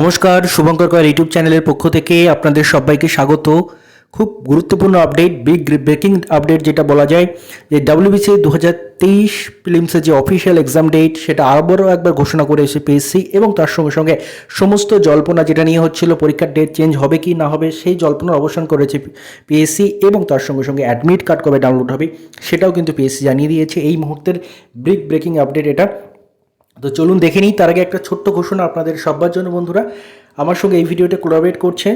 নমস্কার, শুভঙ্কর কর ইউটিউব চ্যানেলের পক্ষ থেকে আপনাদের সবাইকে স্বাগত। খুব গুরুত্বপূর্ণ আপডেট, বিগ ব্রেকিং আপডেট যেটা বলা যায় যে WBCS 2023 প্রিলিমসের যে অফিসিয়াল এক্সাম ডেট সেটা আবারও একবার ঘোষণা করে এসে পিএসসি, এবং তার সঙ্গে সঙ্গে সমস্ত জল্পনা যেটা নিয়ে হচ্ছিল পরীক্ষার ডেট চেঞ্জ হবে কি না হবে সেই জল্পনার অবসান করেছে পিএসসি, এবং তার সঙ্গে সঙ্গে অ্যাডমিট কার্ড কবে ডাউনলোড হবে সেটাও কিন্তু পিএসসি জানিয়ে দিয়েছে। এই মুহূর্তের বিগ ব্রেকিং আপডেট এটা। তো চলুন দেখে নিই। তার আগে একটা ছোট্ট ঘোষণা আপনাদের সবার জন্য। বন্ধুরা, আমার সঙ্গে এই ভিডিওটা কোলাবরেট করছে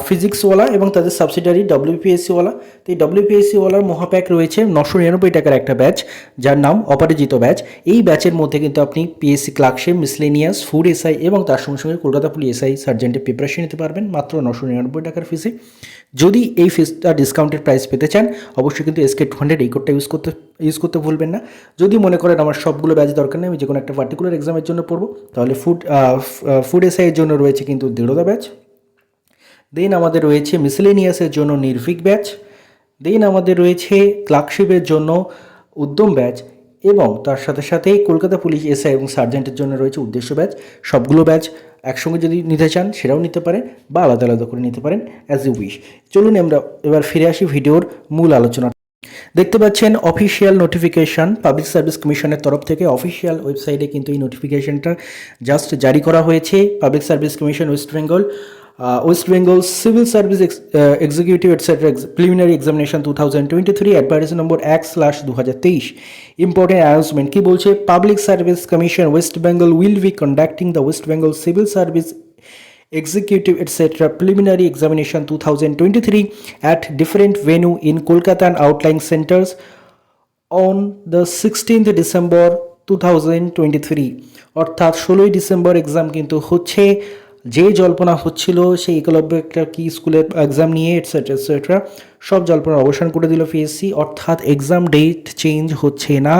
ফিজিক্সওয়ালা এবং তাদের সাবসিডারি WBPSCওয়ালা। তো এই WBPSCওয়ালার মহাপ্যাক রয়েছে 999 টাকার একটা ব্যাচ, যার নাম অপরাজিত ব্যাচ। এই ব্যাচের মধ্যে কিন্তু আপনি PSC clerkship, miscellaneous, food SI এবং তার সঙ্গে সঙ্গে কলকাতা পুলিশ এসআই সার্জেন্টের প্রিপারেশন নিতে পারবেন মাত্র 999 টাকার ফিসে। যদি এই ফিসটা ডিসকাউন্টেড প্রাইস পেতে চান অবশ্যই কিন্তু SK200 এই কোডটা ইউজ করতে ভুলবেন না। যদি মনে করেন আমার সবগুলো ব্যাচ দরকার নেই, আমি যে কোনো একটা পার্টিকুলার এক্সামের জন্য পড়বো, তাহলে ফুড এসআইয়ের জন্য রয়েছে কিন্তু দৃঢ়তা ব্যাচ। দেন আমাদের রয়েছে মিসেলেনিয়াসের জন্য নির্ভিক ব্যাচ। দেন আমাদের রয়েছে ক্লার্কশিপের জন্য উদ্যম ব্যাচ, এবং তার সাথে সাথেই কলকাতা পুলিশ এসআই এবং সার্জেন্টের জন্য রয়েছে উদ্দেশ্য ব্যাচ। সবগুলো ব্যাচ একসঙ্গে যদি নিতে চান সেটাও নিতে পারেন, বা আলাদা আলাদা করে নিতে পারেন, অ্যাজ ইউ উইশ। চলুন আমরা এবার ফিরে আসি ভিডিওর মূল আলোচনা। দেখতে পাচ্ছেন অফিসিয়াল নোটিফিকেশান পাবলিক সার্ভিস কমিশনের তরফ থেকে। অফিসিয়াল ওয়েবসাইটে কিন্তু এই নোটিফিকেশানটা জাস্ট জারি করা হয়েছে। Public service commission West Bengal civil service executive etcetera preliminary examination 2023 advice number 1/2023। Important announcement কি বলছে? Public service commission West Bengal will be conducting the West Bengal civil service Executive etc. Preliminary Examination 2023 at different venue in Kolkata and outlying centers on the 16th December 2023। অর্থাৎ 16ই December exam কিন্তু হচ্ছে। যে জল্পনা হচ্ছিল সেই একলব্য একটা কি স্কুলের এক্সাম নিয়ে এটসেট্রা সব জল্পনার অবসান করে দিল পিএসসি। অর্থাৎ এক্সাম ডেট চেঞ্জ হচ্ছে না,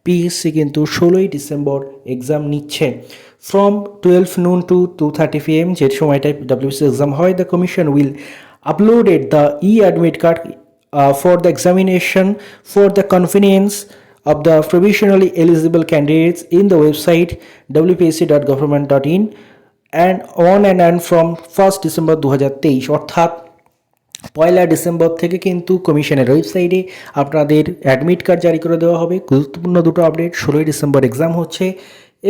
পিএসসি কিন্তু 16ই ডিসেম্বর এক্সাম নিচ্ছে। From 12 noon to 2:30 PM যে সময়টায় WBCS এক্সাম হয়, the commission will uploaded the e-admit card for the examination for the convenience of the provisionally eligible candidates in the website wbpsc.government.in and on and from 1st December 2023। অর্থাৎ 1 December থেকে কিন্তু কমিশনের ওয়েবসাইটে আপনাদের admit card জারি করে দেওয়া হবে। গুরুত্বপূর্ণ দুটো আপডেট, 16ই ডিসেম্বর এক্সাম হচ্ছে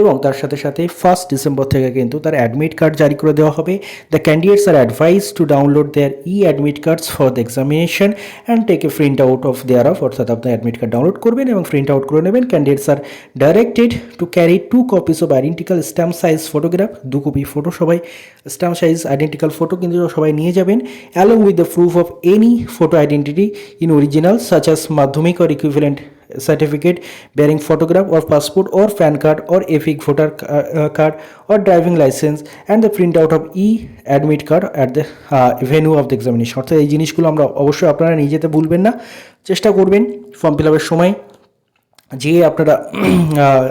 এবং তার সাথে সাথে 1 ডিসেম্বর থেকে কিন্তু তার অ্যাডমিট কার্ড জারি করে দেওয়া হবে। The candidates are advised to download their admit cards for the examination and take a print out of their off. অর্থাৎ আপনার অ্যাডমিট কার্ড ডাউনলোড করবেন এবং প্রিন্ট আউট করে নেবেন। Candidates are directed to carry 2 copies of identical stamp size photograph. 2 copy photo, সবাই stamp size identical photo কিন্তু সবাই নিয়ে যাবেন, along with the proof of any photo identity in original such as মাধ্যমিক or equivalent certificate bearing photograph or passport or PAN card or EPIC voter card or driving license and the printout of e-admit card at the venue of the examination। অর্থাৎ এই জিনিসগুলো আমরা অবশ্যই আপনারা নিয়ে যেতে ভুলবেন না। চেষ্টা করবেন ফর্ম ফিল আপের সময় যে আপনারা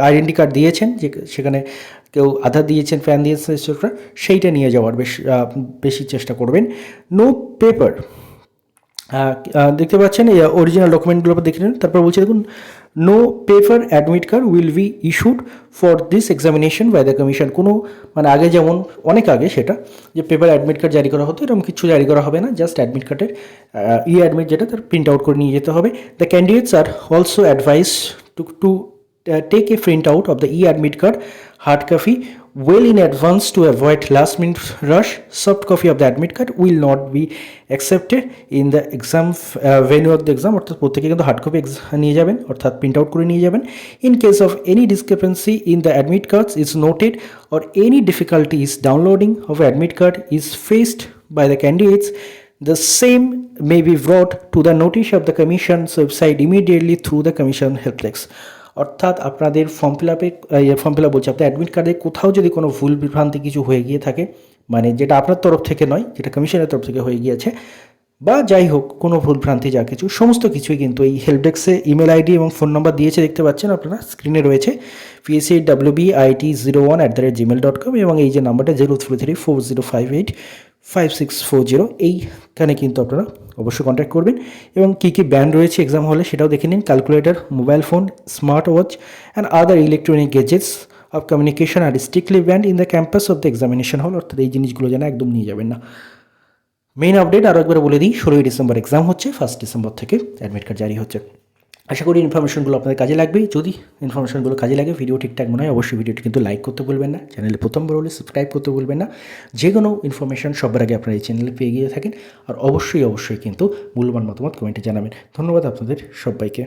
আইডেন্টি কার্ড দিয়েছেন, যে সেখানে কেউ আধার দিয়েছেন, প্যান দিয়েছেন, এটসেট্রা, সেইটা নিয়ে যাওয়ার বেশি চেষ্টা করবেন। নো পেপার, দেখতে পাচ্ছেন এই অরিজিনাল ডকুমেন্টগুলো দেখে নিন। তারপর বলছে দেখুন, no paper admit card will be issued for this examination by the commission. কোনো মানে আগে যেমন অনেক আগে সেটা যে পেপার অ্যাডমিট কার্ড জারি করা হতো, এরকম কিছু জারি করা হবে না। জাস্ট অ্যাডমিট কার্ডের অ্যাডমিট যেটা তার প্রিন্ট আউট করে নিয়ে যেতে হবে। The candidates are also advise to take a print out of the e-admit card hard copy well in advance to avoid last minute rush. Soft copy of the admit card will not be accepted in the exam venue of the exam। অর্থাৎ প্রত্যেকে কিন্তু hard copy নিয়ে যাবেন, অর্থাৎ print out করে নিয়ে যাবেন। In case of any discrepancy in the admit cards is noted or any difficulties downloading of admit card is faced by the candidates, the same may be brought to the notice of the commission's website immediately through the commission help desk। অর্থাৎ আপনাদের form fill up বলছে, আপনার admit কার্ডে কোথাও যদি কোনো ভুল বিভ্রান্তি কিছু হয়ে গিয়ে থাকে, মানে যেটা আপনার তরফ থেকে নয়, যেটা কমিশনের তরফ থেকে হয়ে গিয়েছে, বা যাই হোক কোনো ভুল ভ্রান্তি যা কিছু, সমস্ত কিছুই কিন্তু এই হেল্প ডেস্কে ইমেল আইডি এবং ফোন নাম্বার দিয়েছে, দেখতে পাচ্ছেন আপনারা স্ক্রিনে রয়েছে, psawbit@gmail.com, এবং এই যে নাম্বারটা 0334058564 এইখানে কিন্তু আপনারা অবশ্যই কন্ট্যাক্ট করবেন। এবং কী কী ব্যান্ড রয়েছে এক্সাম হলে সেটাও দেখে নিন। Calculator, mobile phone, smart watch and other electronic gadgets of communication R strictly band in the campus of the examination হল, অর্থাৎ এই জিনিসগুলো যেন একদম নিয়ে যাবেন না। মেইন আপডেট আরও একবার বলে দিই, 16ই ডিসেম্বর এক্সাম হচ্ছে, 1 ডিসেম্বর থেকে অ্যাডমিট কার্ড জারি হচ্ছে। আশা করি ইনফরমেশনগুলো আপনাদের কাজে লাগবে। যদি ইনফরমেশনগুলো কাজে লাগে, ভিডিও ঠিকঠাক মনে হয়, অবশ্যই ভিডিওটি কিন্তু লাইক করতে ভুলবেন না, চ্যানেলে প্রথমবার হলে সাবস্ক্রাইব করতে ভুলবেন না। যে কোনো ইনফরমেশন সবার আগে আপনারা এই চ্যানেলে পেয়ে গিয়ে থাকেন। আর অবশ্যই কিন্তু মূল্যবান মতামত কমেন্টে জানাবেন। ধন্যবাদ আপনাদের সবাইকে।